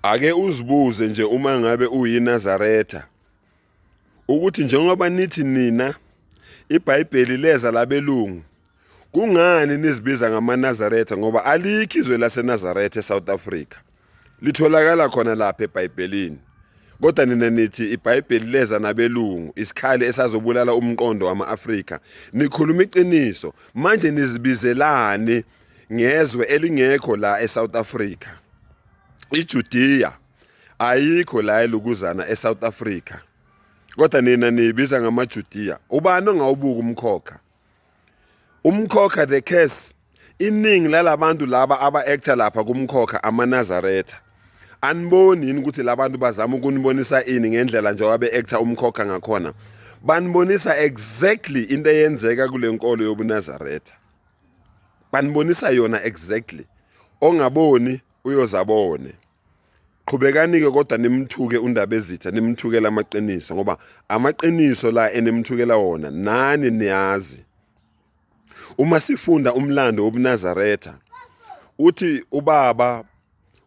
Ake uzibuze nje uma ngabe uyiNazaretha ukuthi njengoba nithi nina iBhayibheli leza labelungu kungani nizibiza ngamaNazaretha ngoba alikho izwe laseNazaretha eSouth Africa litholakala khona lapha eBhayibhelini kodwa nina nithi iBhayibheli leza nabelungu isikhali esazobulala umqondo wama-Afrika nikhuluma iqiniso manje nizibizelani ngezwe elingekho la eSouth Africa iJudiya ayikho la elukuzana eSouth Africa kodwa nina niyibiza ngamaJudiya ubani ongawubuka umkhokha the case iningi lalabantu laba aba-actor lapha kumkhokha amaNazaretha aniboni yini ukuthi labantu bazama ukunibonisa ini ngendlela nje wabe-actor umkhokha ngakhona banibonisa exactly into eyenzeka kule nkolo yobuNazaretha banibonisa yona exactly ongaboni uyozabone qhubekani-ke kodwa nimthuke uNdabezitha nimthukela amaqiniso ngoba amaqiniso la enemthukela wona nani niyazi uma sifunda umlando wobuNazaretha uthi ubaba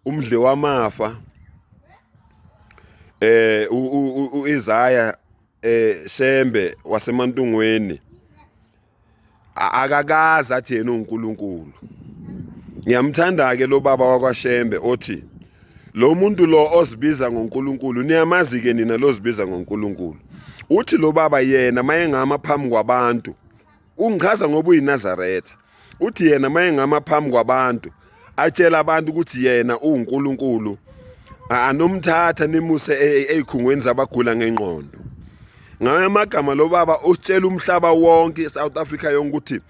umdle wamafa uIsaya Shembe waseMantungweni akakaza athi yena uNkulunkulu ngiyamthanda ke lo baba wakwaShembe othi lo muntu lo ozibiza ngoNkulunkulu niyamazi ke nina lozibiza ngoNkulunkulu uthi lo baba yena mayengama phambi kwabantu ungichaza ngoba uyiNazaretha uthi yena mayengama phambi kwabantu atshela abantu ukuthi yena uNkulunkulu anomthatha nimuse ezikhungweni zabagula ngengqondo ngawe amagama lo baba utshela umhlaba wonke eSouth Africa yonke ukuthi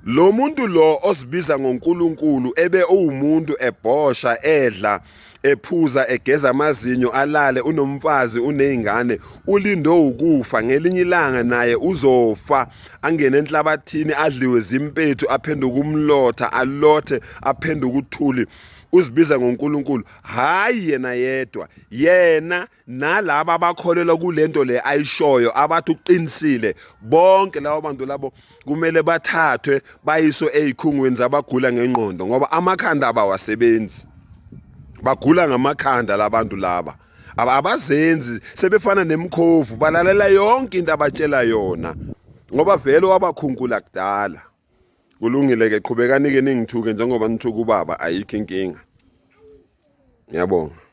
lo muntu lo ozibiza ngoNkulunkulu ebe uwumuntu ebhosha edla ephuza egeza amazinyo alale unomfazi unezingane ulindo ukufa ngelinye ilanga naye uzofa angene enhlabathini adliwe zimpethu aphenduka umlotha alothe aphenduka uthuli uzibiza ngoNkulunkulu hayi yena yedwa yena nalabo abakholelwa kulento le ayishoyo abathi uqinisile bonke labo bantu labo kumele bathathwe bayiswe ezikhungweni zabagula ngengqondo ngoba amakhanda abawasebenzi bagula ngamakhanda labantu laba abazenzi sebefana nemkhovu balalela yonke into abatshela yona ngoba vele wabakhunkula kudala kulungile ke qhubekani ke ningithuke njengoba nithuka ubaba ayikho inkinga ngiyabonga.